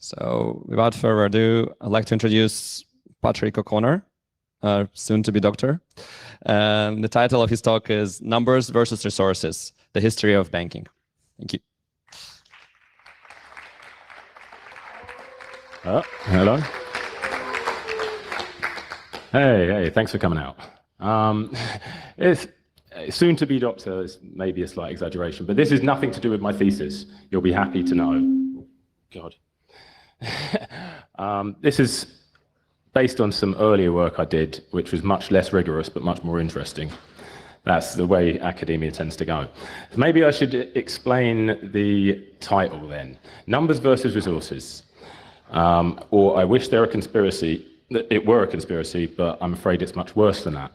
So without further ado, I'd like to introduce Patrick O'Connor, soon to be doctor. The title of his talk is Numbers versus Resources, the History of Banking. Thank you. Hello. Hey, thanks for coming out. It's soon to be doctor is maybe a slight exaggeration, but this is nothing to do with my thesis. You'll be happy to know. God. This is based on some earlier work I did, which was much less rigorous, but much more interesting. That's the way academia tends to go. So maybe I should explain the title then. Numbers versus resources. Or I wish it were a conspiracy, but I'm afraid it's much worse than that.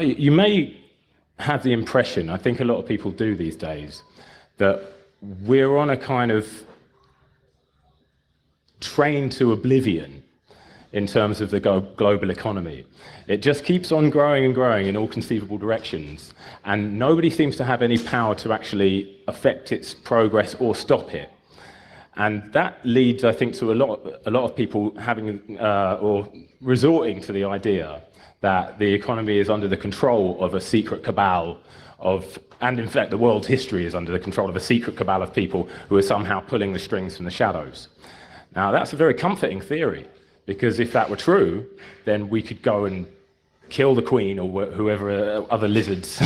You may have the impression, I think a lot of people do these days, that we're on a kind of train to oblivion in terms of the global economy. It just keeps on growing and growing in all conceivable directions, and nobody seems to have any power to actually affect its progress or stop it. And that leads, I think, to a lot of people having or resorting to the idea that the economy is under the control of a secret cabal and in fact the world's history is under the control of a secret cabal of people who are somehow pulling the strings from the shadows. Now that's a very comforting theory, because if that were true, then we could go and kill the queen or whoever other lizards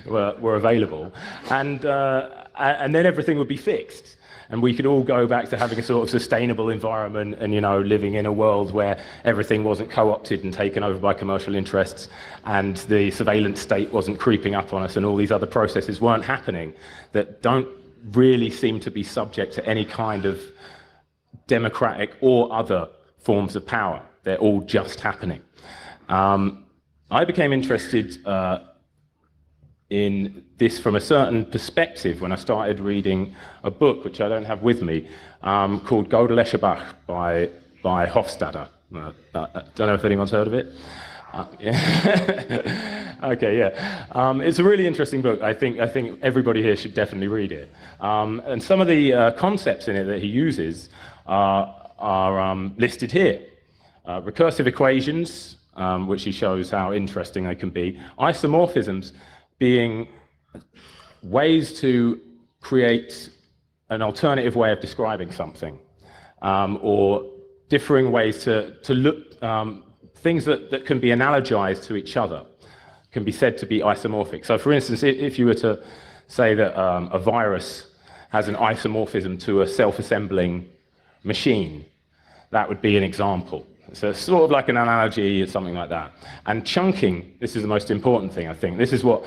were available, and then everything would be fixed. And we could all go back to having a sort of sustainable environment and, living in a world where everything wasn't co-opted and taken over by commercial interests, and the surveillance state wasn't creeping up on us, and all these other processes weren't happening that don't really seem to be subject to any kind of democratic or other forms of power. They're all just happening. I became interested in this from a certain perspective when I started reading a book, which I don't have with me, called Gödel Bach by Hofstadter. I don't know if anyone's heard of it. Yeah. Okay, yeah. It's a really interesting book. I think everybody here should definitely read it. And some of the concepts in it that he uses are listed here. Recursive equations, which he shows how interesting they can be. Isomorphisms being ways to create an alternative way of describing something, or differing ways to look, things that can be analogized to each other can be said to be isomorphic. So for instance, if you were to say that a virus has an isomorphism to a self-assembling machine, that would be an example. So it's sort of like an analogy or something like that. And chunking, this is the most important thing, I think. This is what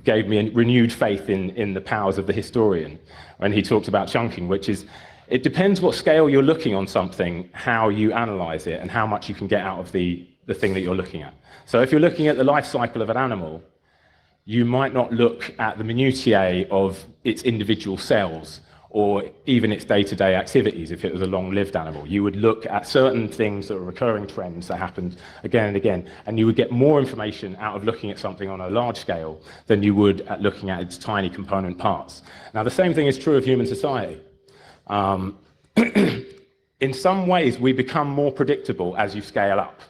gave me a renewed faith in the powers of the historian when he talked about chunking, which is, it depends what scale you're looking on something, how you analyze it, and how much you can get out of the thing that you're looking at. So if you're looking at the life cycle of an animal, you might not look at the minutiae of its individual cells, or even its day-to-day activities if it was a long-lived animal. You would look at certain things that are recurring trends that happened again and again, and you would get more information out of looking at something on a large scale than you would at looking at its tiny component parts. Now, the same thing is true of human society. In some ways, we become more predictable as you scale up.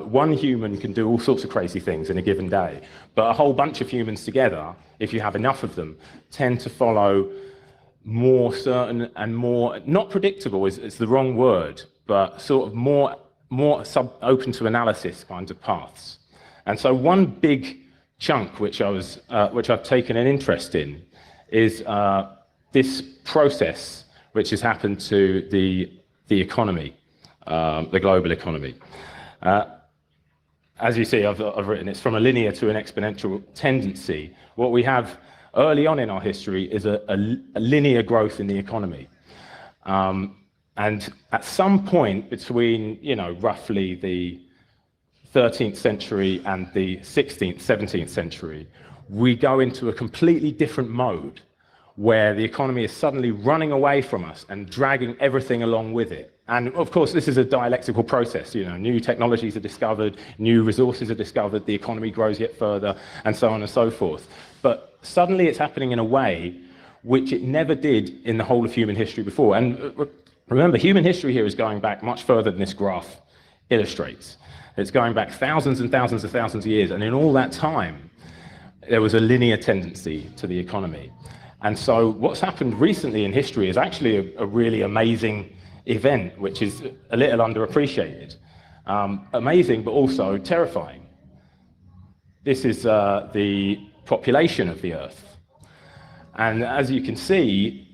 One human can do all sorts of crazy things in a given day, but a whole bunch of humans together, if you have enough of them, tend to follow more certain and more, not predictable it's the wrong word, but sort of more open to analysis kinds of paths. And so one big chunk which I've taken an interest in is this process which has happened to the economy, the global economy. As you see, I've written it's from a linear to an exponential tendency. What we have early on in our history is a linear growth in the economy. And at some point between, roughly the 13th century and the 16th, 17th century, we go into a completely different mode where the economy is suddenly running away from us and dragging everything along with it. And of course, this is a dialectical process. New technologies are discovered, new resources are discovered, the economy grows yet further, and so on and so forth. But suddenly it's happening in a way which it never did in the whole of human history before. And Remember, human history here is going back much further than this graph illustrates. It's going back thousands and thousands and thousands of years, and in all that time, there was a linear tendency to the economy. And so what's happened recently in history is actually a really amazing event, which is a little underappreciated. Amazing, but also terrifying. This is the population of the Earth. And as you can see,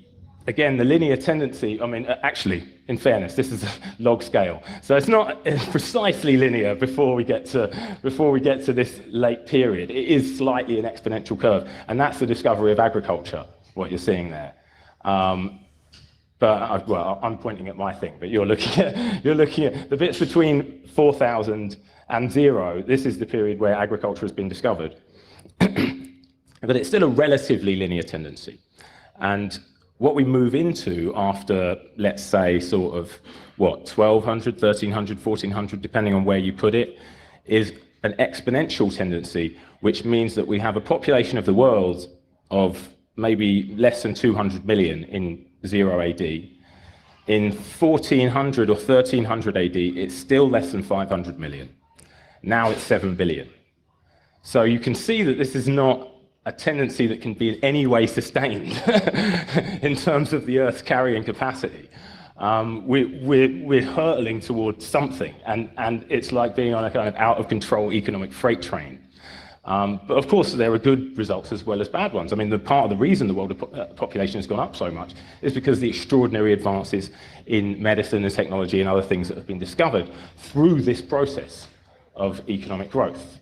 again, the linear tendency, I mean, actually, in fairness, this is a log scale. So it's not precisely linear before we get to this late period. It is slightly an exponential curve. And that's the discovery of agriculture, what you're seeing there. Well, I'm pointing at my thing, but you're looking at the bits between 4,000 and 0. This is the period where agriculture has been discovered. But it's still a relatively linear tendency. And what we move into after, let's say, sort of, 1,200, 1,300, 1,400, depending on where you put it, is an exponential tendency, which means that we have a population of the world of maybe less than 200 million in 0 AD. In 1400 or 1300 AD, it's still less than 500 million. Now it's 7 billion. So you can see that this is not a tendency that can be in any way sustained in terms of the Earth's carrying capacity. We're hurtling towards something, and it's like being on a kind of out-of-control economic freight train. But of course, there are good results as well as bad ones. I mean, part of the reason the world population has gone up so much is because of the extraordinary advances in medicine and technology and other things that have been discovered through this process of economic growth.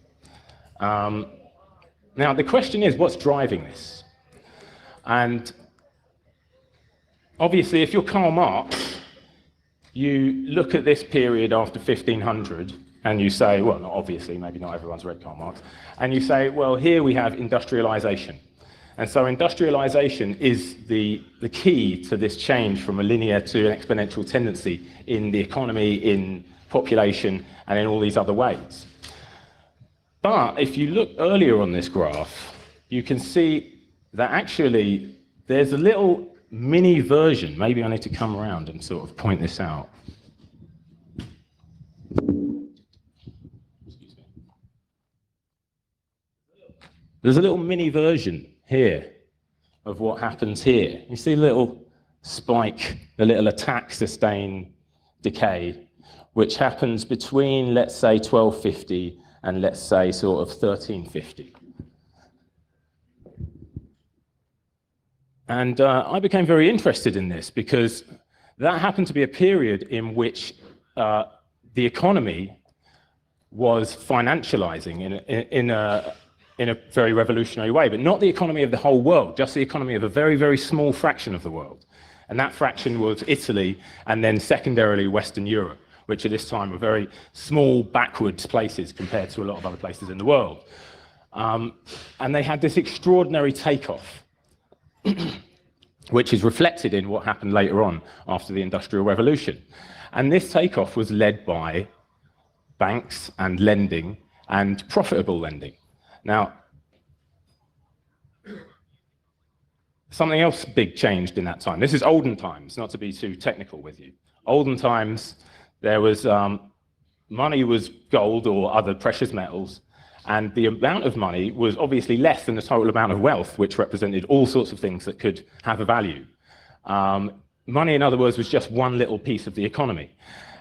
Now, the question is, what's driving this? And obviously, if you're Karl Marx, you look at this period after 1500, and you say, well, not obviously, maybe not everyone's read Karl Marx, and you say, well, here we have industrialization. And so industrialization is the key to this change from a linear to an exponential tendency in the economy, in population, and in all these other ways. But if you look earlier on this graph, you can see that actually there's a little mini version. Maybe I need to come around and sort of point this out. There's a little mini version here of what happens here. You see a little spike, a little attack, sustain, decay, which happens between, let's say, 1250 and let's say sort of 1350. And I became very interested in this because that happened to be a period in which the economy was financializing in a very revolutionary way, but not the economy of the whole world, just the economy of a very, very small fraction of the world. And that fraction was Italy and then secondarily Western Europe, which at this time were very small, backwards places compared to a lot of other places in the world. And they had this extraordinary takeoff, which is reflected in what happened later on after the Industrial Revolution. And this takeoff was led by banks and lending and profitable lending. Now, something else big changed in that time. This is olden times, not to be too technical with you. Olden times, there was money was gold or other precious metals, and the amount of money was obviously less than the total amount of wealth, which represented all sorts of things that could have a value. Money, in other words, was just one little piece of the economy.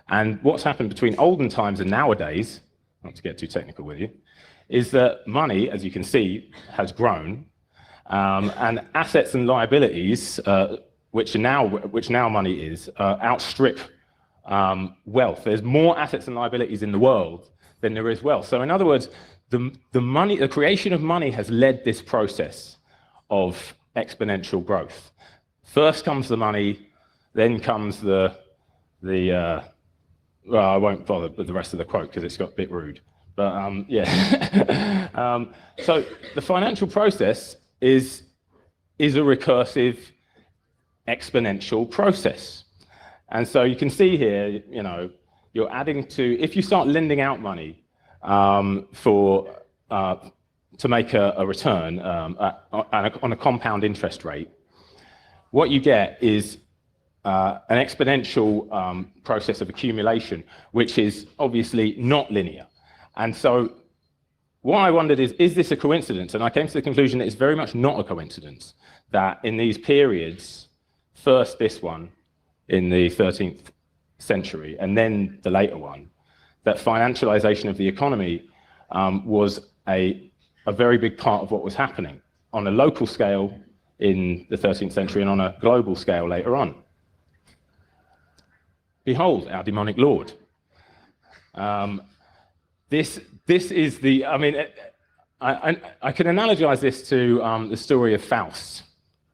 And what's happened between olden times and nowadays, not to get too technical with you, is that money, as you can see, has grown, and assets and liabilities, which now money is, outstrip wealth. There's more assets and liabilities in the world than there is wealth. So in other words, the creation of money has led this process of exponential growth. First comes the money, then comes well, I won't bother with the rest of the quote because it's got a bit rude. But yeah. So the financial process is a recursive exponential process. And so you can see here, you're adding to, if you start lending out money to make a return on a compound interest rate, what you get is an exponential process of accumulation, which is obviously not linear. And so what I wondered is this a coincidence? And I came to the conclusion that it's very much not a coincidence that in these periods, first this one in the 13th century, and then the later one, that financialization of the economy was a very big part of what was happening on a local scale in the 13th century and on a global scale later on. Behold, our demonic lord. This is the, I mean, I can analogize this to the story of Faust.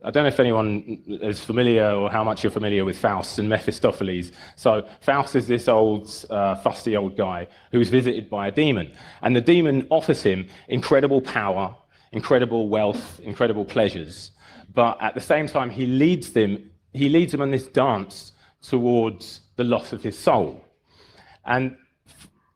I don't know if anyone is familiar or how much you're familiar with Faust and Mephistopheles. So Faust is this old, fusty old guy who's visited by a demon. And the demon offers him incredible power, incredible wealth, incredible pleasures. But at the same time, he leads him on this dance towards the loss of his soul. And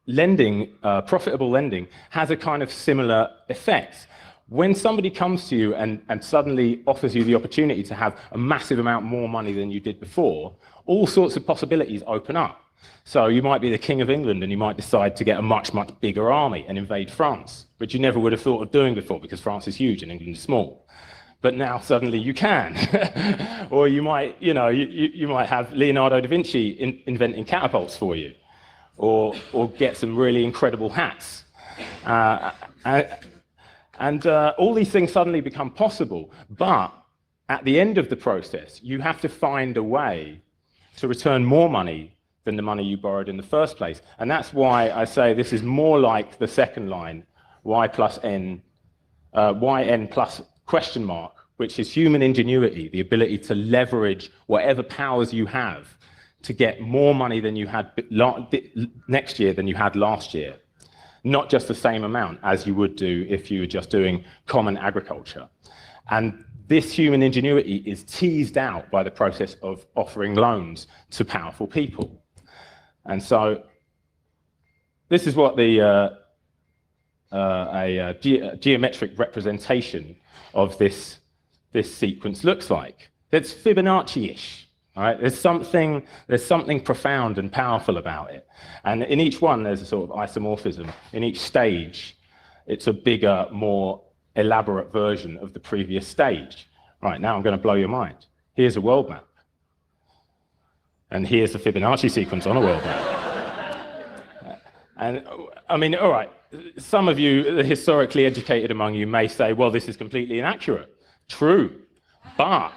lending, profitable lending, has a kind of similar effect. When somebody comes to you and suddenly offers you the opportunity to have a massive amount more money than you did before, all sorts of possibilities open up. So you might be the King of England and you might decide to get a much, much bigger army and invade France, which you never would have thought of doing before because France is huge and England is small. But now suddenly you can. Or you might, you might have Leonardo da Vinci inventing catapults for you, or get some really incredible hats. And all these things suddenly become possible, but at the end of the process, you have to find a way to return more money than the money you borrowed in the first place. And that's why I say this is more like the second line, yn plus question mark, which is human ingenuity, the ability to leverage whatever powers you have to get more money than you had next year than you had last year. Not just the same amount as you would do if you were just doing common agriculture. And this human ingenuity is teased out by the process of offering loans to powerful people. And so this is what the geometric representation of this sequence looks like. It's Fibonacci-ish. All right, there's something profound and powerful about it. And in each one, there's a sort of isomorphism. In each stage, it's a bigger, more elaborate version of the previous stage. Right, now I'm going to blow your mind. Here's a world map. And here's the Fibonacci sequence on a world map. And I mean, all right, some of you, the historically educated among you, may say, well, this is completely inaccurate. True, but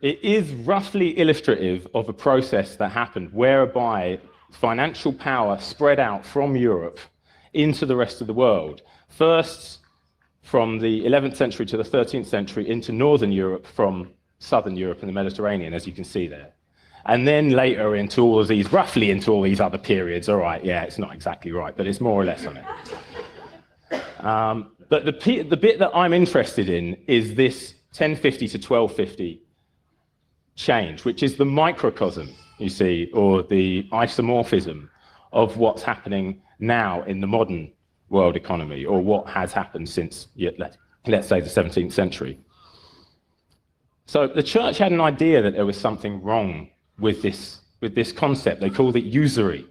it is roughly illustrative of a process that happened whereby financial power spread out from Europe into the rest of the world. First, from the 11th century to the 13th century into Northern Europe, from Southern Europe and the Mediterranean, as you can see there. And then later into all of these, roughly into all these other periods. All right, yeah, it's not exactly right, but it's more or less on it. But the bit that I'm interested in is this 1050 to 1250 change, which is the microcosm, you see, or the isomorphism of what's happening now in the modern world economy, or what has happened since, let's say, the 17th century. So the church had an idea that there was something wrong with this concept. They called it usury.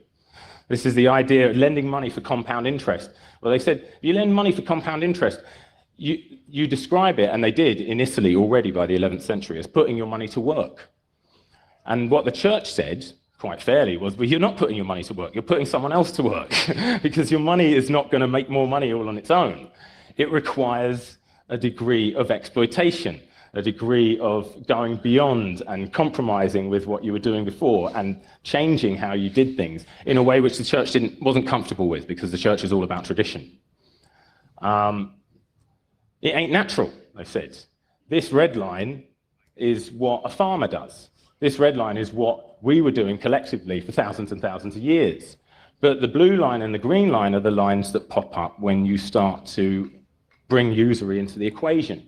This is the idea of lending money for compound interest. Well, they said, if you lend money for compound interest, you describe it, and they did in Italy already by the 11th century, as putting your money to work. And what the church said, quite fairly, was, well, you're not putting your money to work, you're putting someone else to work, because your money is not going to make more money all on its own. It requires a degree of exploitation, a degree of going beyond and compromising with what you were doing before and changing how you did things in a way which the church wasn't comfortable with, because the church is all about tradition. It ain't natural, they said. This red line is what a farmer does. This red line is what we were doing collectively for thousands and thousands of years. But the blue line and the green line are the lines that pop up when you start to bring usury into the equation.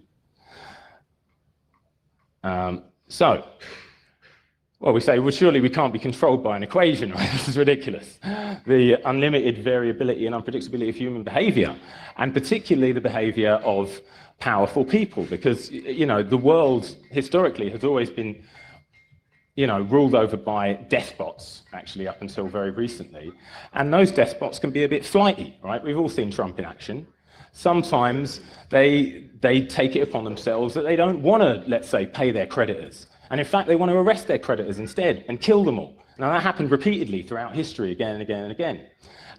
Well, we say, well, surely we can't be controlled by an equation, right? This is ridiculous. The unlimited variability and unpredictability of human behavior, and particularly the behavior of powerful people, because, the world historically has always been ruled over by despots, actually, up until very recently. And those despots can be a bit flighty, right? We've all seen Trump in action. Sometimes they take it upon themselves that they don't want to, let's say, pay their creditors. And in fact, they want to arrest their creditors instead and kill them all. Now, that happened repeatedly throughout history, again and again and again.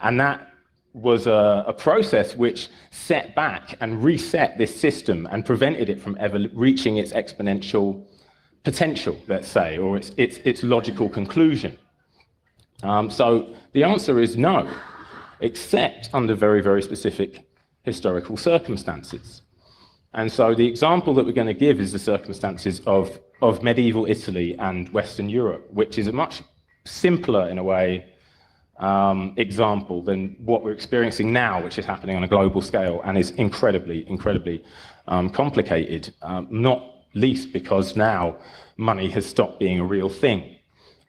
And that was a process which set back and reset this system and prevented it from ever reaching its exponential potential, let's say, or its logical conclusion. So the answer is no, except under very, very specific historical circumstances. And so the example that we're going to give is the circumstances of medieval Italy and Western Europe, which is a much simpler, in a way, example than what we're experiencing now, which is happening on a global scale and is incredibly, incredibly complicated, not least because now money has stopped being a real thing.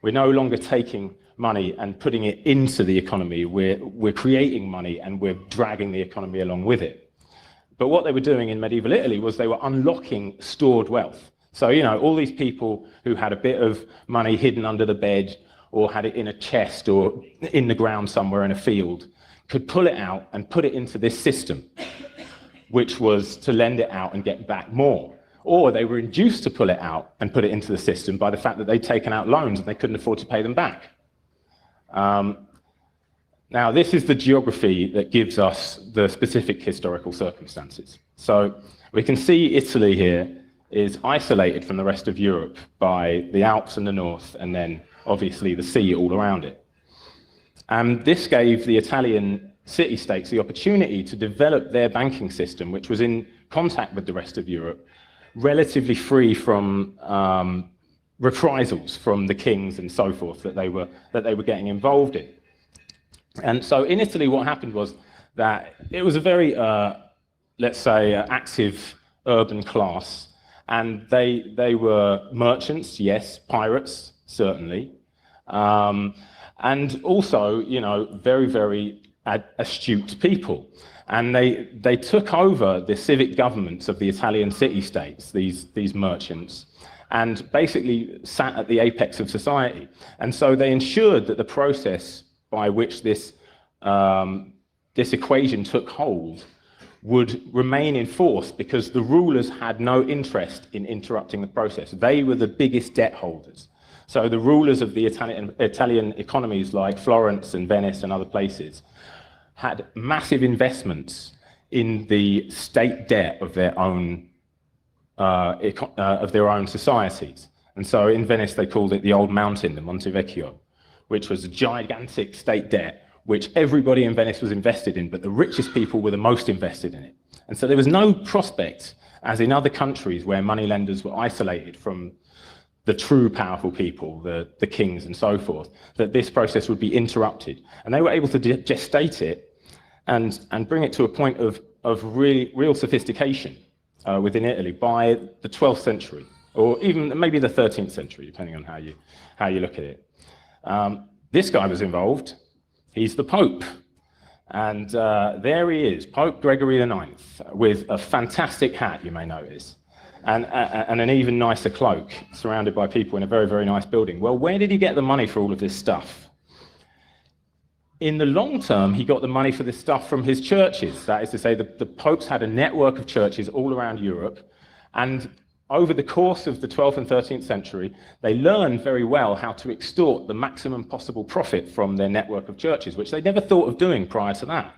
We're no longer taking money and putting it into the economy. We're creating money and we're dragging the economy along with it. But what they were doing in medieval Italy was they were unlocking stored wealth. So, all these people who had a bit of money hidden under the bed or had it in a chest or in the ground somewhere in a field could pull it out and put it into this system, which was to lend it out and get back more. Or they were induced to pull it out and put it into the system by the fact that they'd taken out loans and they couldn't afford to pay them back. Now, this is the geography that gives us the specific historical circumstances. So we can see Italy here is isolated from the rest of Europe by the Alps in the north and then obviously the sea all around it. And this gave the Italian city-states the opportunity to develop their banking system, which was in contact with the rest of Europe, relatively free from reprisals from the kings and so forth that they were getting involved in. And so in Italy, what happened was that it was a very, let's say, active urban class, and they were merchants, yes, pirates, certainly, and also, very, very astute people. And they took over the civic governments of the Italian city-states, these merchants, and basically sat at the apex of society. And so they ensured that the process by which this equation took hold would remain in force because the rulers had no interest in interrupting the process. They were the biggest debt holders. So the rulers of the Italian economies like Florence and Venice and other places had massive investments in the state debt of their own societies. And so in Venice, they called it the Old Mountain, the Monte Vecchio, which was a gigantic state debt, which everybody in Venice was invested in, but the richest people were the most invested in it. And so there was no prospect, as in other countries where moneylenders were isolated from the true powerful people, the kings and so forth, that this process would be interrupted. And they were able to gestate it and bring it to a point of real sophistication within Italy by the 12th century, or even maybe the 13th century, depending on how you look at it. This guy was involved. He's the Pope. And there he is, Pope Gregory IX, with a fantastic hat, you may notice, and an even nicer cloak, surrounded by people in a very, very nice building. Well, where did he get the money for all of this stuff? In the long term, he got the money for this stuff from his churches. That is to say, the popes had a network of churches all around Europe, and over the course of the 12th and 13th century, they learned very well how to extort the maximum possible profit from their network of churches, which they never thought of doing prior to that.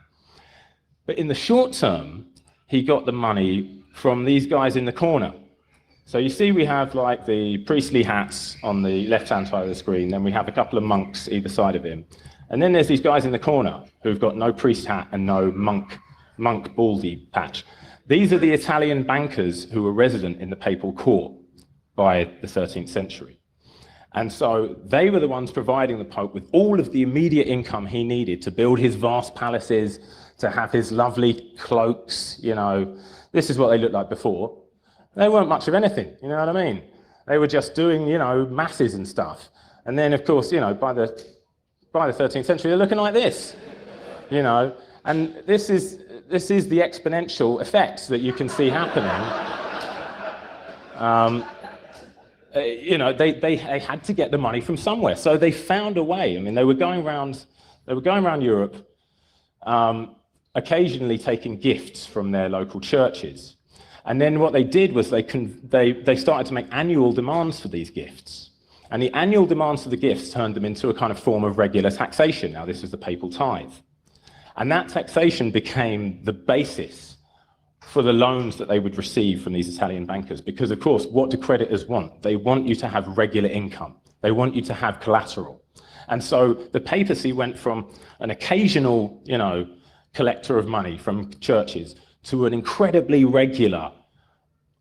But in the short term, he got the money from these guys in the corner. So you see we have like the priestly hats on the left-hand side of the screen, then we have a couple of monks either side of him. And then there's these guys in the corner who've got no priest hat and no monk baldy patch. These are the Italian bankers who were resident in the papal court by the 13th century. And so they were the ones providing the Pope with all of the immediate income he needed to build his vast palaces, to have his lovely cloaks, This is what they looked like before. They weren't much of anything, you know what I mean? They were just doing, masses and stuff. And then, of course, by the 13th century, they're looking like this, And this is the exponential effects that you can see happening they had to get the money from somewhere. So they found a way. I mean, they were going around Europe, occasionally taking gifts from their local churches. And then what they did was they started to make annual demands for these gifts. And the annual demands for the gifts turned them into a kind of form of regular taxation. Now, this was the papal tithe. And that taxation became the basis for the loans that they would receive from these Italian bankers. Because, of course, what do creditors want? They want you to have regular income. They want you to have collateral. And so the papacy went from an occasional, collector of money from churches to an incredibly regular,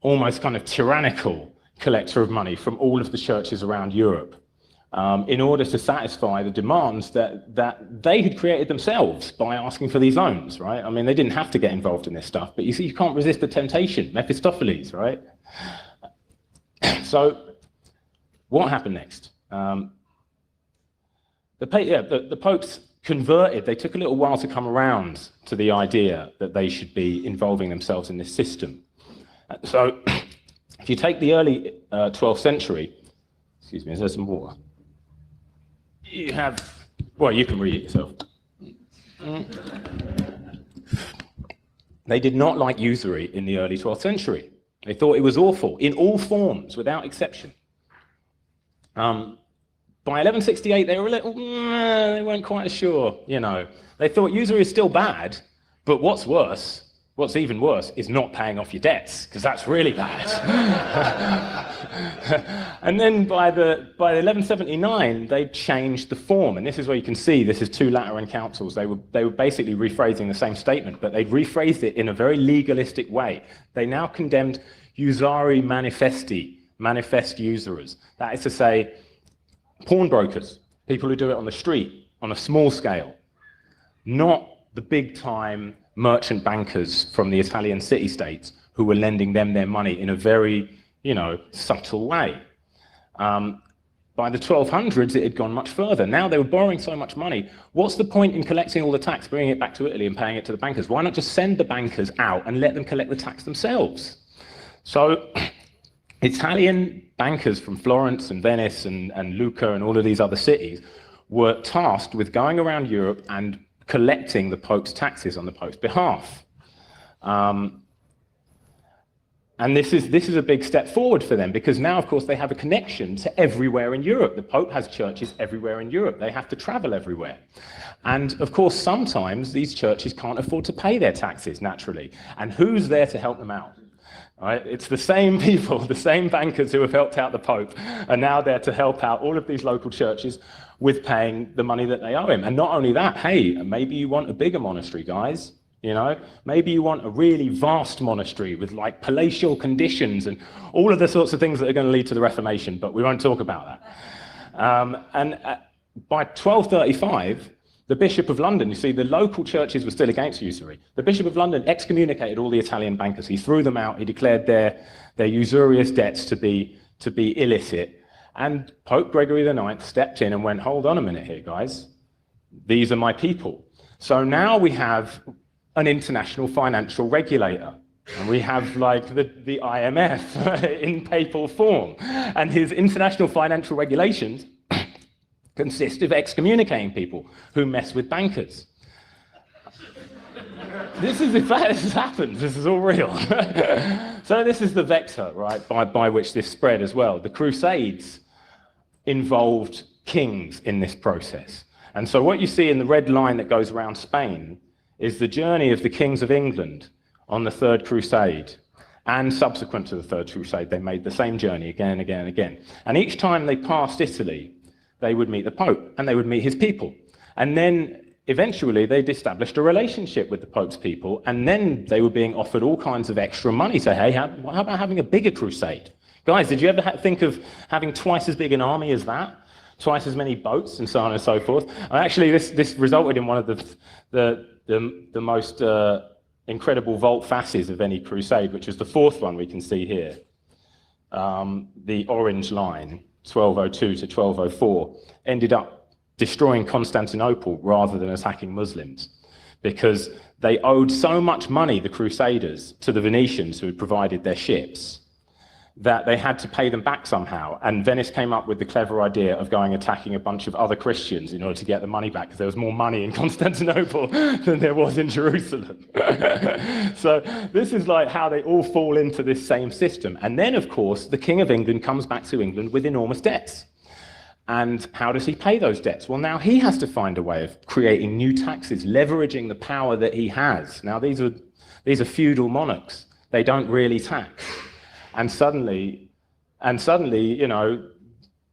almost kind of tyrannical collector of money from all of the churches around Europe, in order to satisfy the demands that they had created themselves by asking for these loans, right? I mean, they didn't have to get involved in this stuff, but you see, you can't resist the temptation, Mephistopheles, right? So what happened next? The popes converted. They took a little while to come around to the idea that they should be involving themselves in this system. So if you take the early 12th century, excuse me, is there some water? You have, well, you can read it yourself. They did not like usury in the early 12th century. They thought it was awful, in all forms, without exception. By 1168, they were a little, they weren't quite sure, They thought usury is still bad, but what's even worse, is not paying off your debts, because that's really bad. And then by 1179, they changed the form, and this is where you can see this is two Lateran councils. They were basically rephrasing the same statement, but they'd rephrased it in a very legalistic way. They now condemned usari manifesti, manifest usurers. That is to say, pawnbrokers, people who do it on the street, on a small scale, not the big-time merchant bankers from the Italian city-states who were lending them their money in a very, subtle way. By the 1200s, it had gone much further. Now they were borrowing so much money. What's the point in collecting all the tax, bringing it back to Italy and paying it to the bankers? Why not just send the bankers out and let them collect the tax themselves? So Italian bankers from Florence and Venice and Lucca and all of these other cities were tasked with going around Europe and collecting the Pope's taxes on the Pope's behalf. And this is a big step forward for them, because now, of course, they have a connection to everywhere in Europe. The Pope has churches everywhere in Europe. They have to travel everywhere. And, of course, sometimes these churches can't afford to pay their taxes, naturally. And who's there to help them out? Right? It's the same people, the same bankers who have helped out the Pope are now there to help out all of these local churches with paying the money that they owe him. And not only that, hey, maybe you want a bigger monastery, guys. Maybe you want a really vast monastery with like palatial conditions and all of the sorts of things that are going to lead to the Reformation, but we won't talk about that. By 1235, the Bishop of London, you see, the local churches were still against usury. The Bishop of London excommunicated all the Italian bankers. He threw them out. He declared their usurious debts to be illicit. And Pope Gregory IX stepped in and went, hold on a minute here, guys. These are my people. So now we have an international financial regulator. And we have like the IMF in papal form. And his international financial regulations consist of excommunicating people who mess with bankers. This is, in fact, this has happened. This is all real. So this is the vector, right, by which this spread as well. The Crusades involved kings in this process. And so what you see in the red line that goes around Spain is the journey of the kings of England on the Third Crusade. And subsequent to the Third Crusade, they made the same journey again and again and again. And each time they passed Italy, they would meet the Pope and they would meet his people. And then eventually they'd established a relationship with the Pope's people, and then they were being offered all kinds of extra money. So, hey, how about having a bigger crusade? Guys, did you ever think of having twice as big an army as that? Twice as many boats and so on and so forth? And actually, this resulted in one of the most incredible volte-faces of any crusade, which is the fourth one we can see here. The orange line, 1202 to 1204, ended up destroying Constantinople rather than attacking Muslims, because they owed so much money, the Crusaders, to the Venetians who had provided their ships, that they had to pay them back somehow. And Venice came up with the clever idea of going attacking a bunch of other Christians in order to get the money back, because there was more money in Constantinople than there was in Jerusalem. So this is like how they all fall into this same system. And then, of course, the King of England comes back to England with enormous debts. And how does he pay those debts? Well, now he has to find a way of creating new taxes, leveraging the power that he has. Now, these are feudal monarchs. They don't really tax. And suddenly, you know,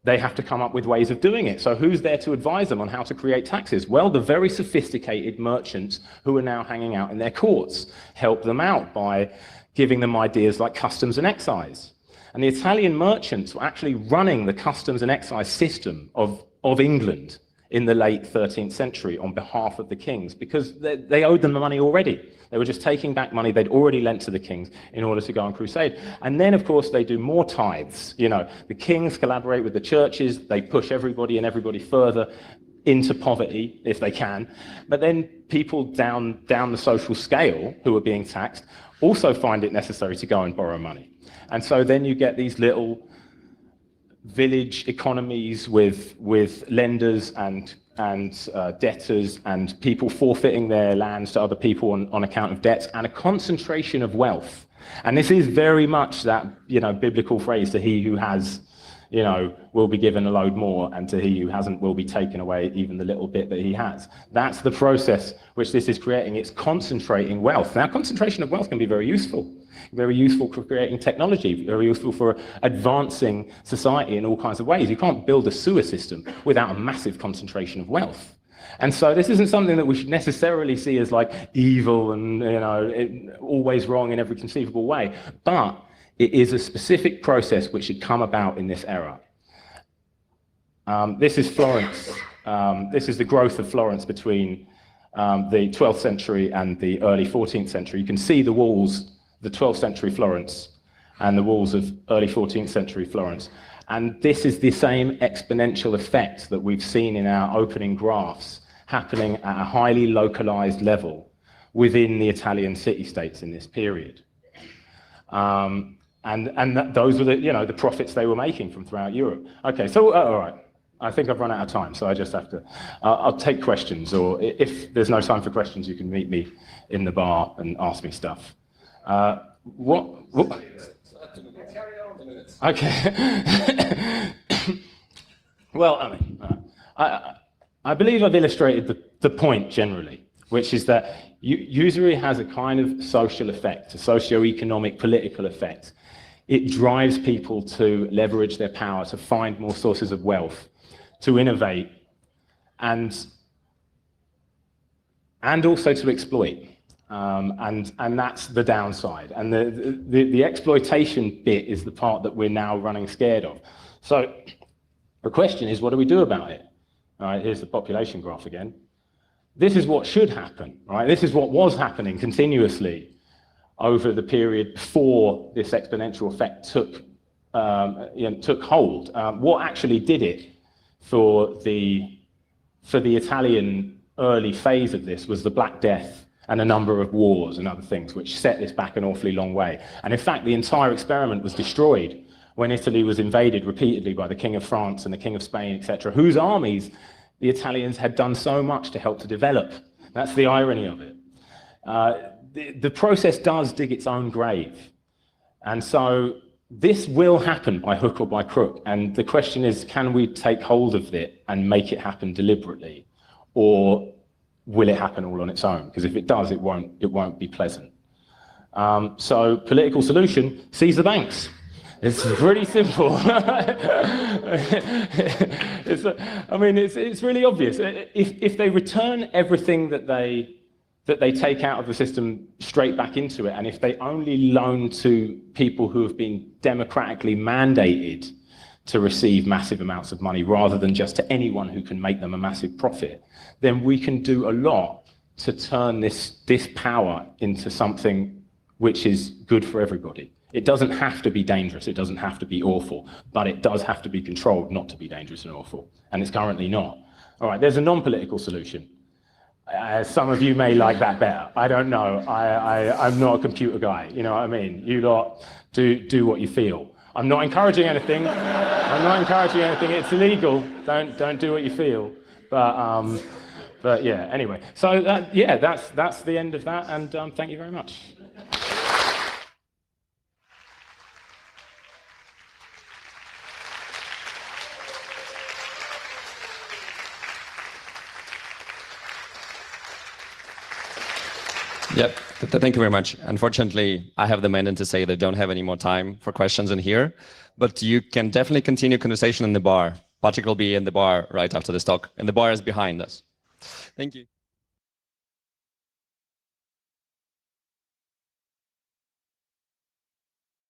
they have to come up with ways of doing it. So who's there to advise them on how to create taxes? Well, the very sophisticated merchants who are now hanging out in their courts help them out by giving them ideas like customs and excise. And the Italian merchants were actually running the customs and excise system of England in the late 13th century on behalf of the kings, because they owed them the money already. They were just taking back money they'd already lent to the kings in order to go on crusade. And then, of course, they do more tithes. You know, the kings collaborate with the churches. They push everybody and everybody further into poverty, if they can. But then people down the social scale who are being taxed also find it necessary to go and borrow money. And so then you get these little village economies with lenders and debtors and people forfeiting their lands to other people on account of debts, and a concentration of wealth. And this is very much that, you know, biblical phrase, to he who has, you know, will be given a load more, and to he who hasn't will be taken away even the little bit that he has. That's the process which this is creating. It's concentrating wealth. Now, concentration of wealth can be very useful for creating technology, very useful for advancing society in all kinds of ways. You can't build a sewer system without a massive concentration of wealth. And so this isn't something that we should necessarily see as like evil and, you know, always wrong in every conceivable way. But it is a specific process which should come about in this era. This is Florence. This is the growth of Florence between the 12th century and the early 14th century. You can see the walls, the 12th century Florence and the walls of early 14th century Florence. And this is the same exponential effect that we've seen in our opening graphs happening at a highly localized level within the Italian city-states in this period. Those were the profits they were making from throughout Europe. Okay, so all right, I think I've run out of time, so I just have to. I'll take questions, or if there's no time for questions, you can meet me in the bar and ask me stuff. What? Okay. Well, I mean, I believe I've illustrated the point generally, which is that usury has a kind of social effect, a socio-economic, political effect. It drives people to leverage their power, to find more sources of wealth, to innovate, and also to exploit. And that's the downside. And the exploitation bit is the part that we're now running scared of. So the question is, what do we do about it? All right, here's the population graph again. This is what should happen, right? This is what was happening continuously over the period before this exponential effect took hold. What actually did it for the Italian early phase of this was the Black Death and a number of wars and other things, which set this back an awfully long way. And in fact, the entire experiment was destroyed when Italy was invaded repeatedly by the King of France and the King of Spain, etc., whose armies the Italians had done so much to help to develop. That's the irony of it. The process does dig its own grave. And so this will happen by hook or by crook. And the question is, can we take hold of it and make it happen deliberately? Or will it happen all on its own? Because if it does, it won't be pleasant. So political solution, seize the banks. It's pretty simple. It's really obvious. If they return everything that they take out of the system straight back into it, and if they only loan to people who have been democratically mandated to receive massive amounts of money rather than just to anyone who can make them a massive profit, then we can do a lot to turn this power into something which is good for everybody. It doesn't have to be dangerous, it doesn't have to be awful, but it does have to be controlled not to be dangerous and awful, and it's currently not. All right, there's a non-political solution. Some of you may like that better. I don't know. I'm not a computer guy, you know what I mean? You lot do what you feel. I'm not encouraging anything. I'm not encouraging anything. It's illegal. Don't do what you feel. But yeah. Anyway, so yeah, that's the end of that. And thank you very much. Yep. Thank you very much. Unfortunately, I have the mandate to say they don't have any more time for questions in here, but you can definitely continue conversation in the bar. Patrick will be in the bar right after this talk, and the bar is behind us. Thank you.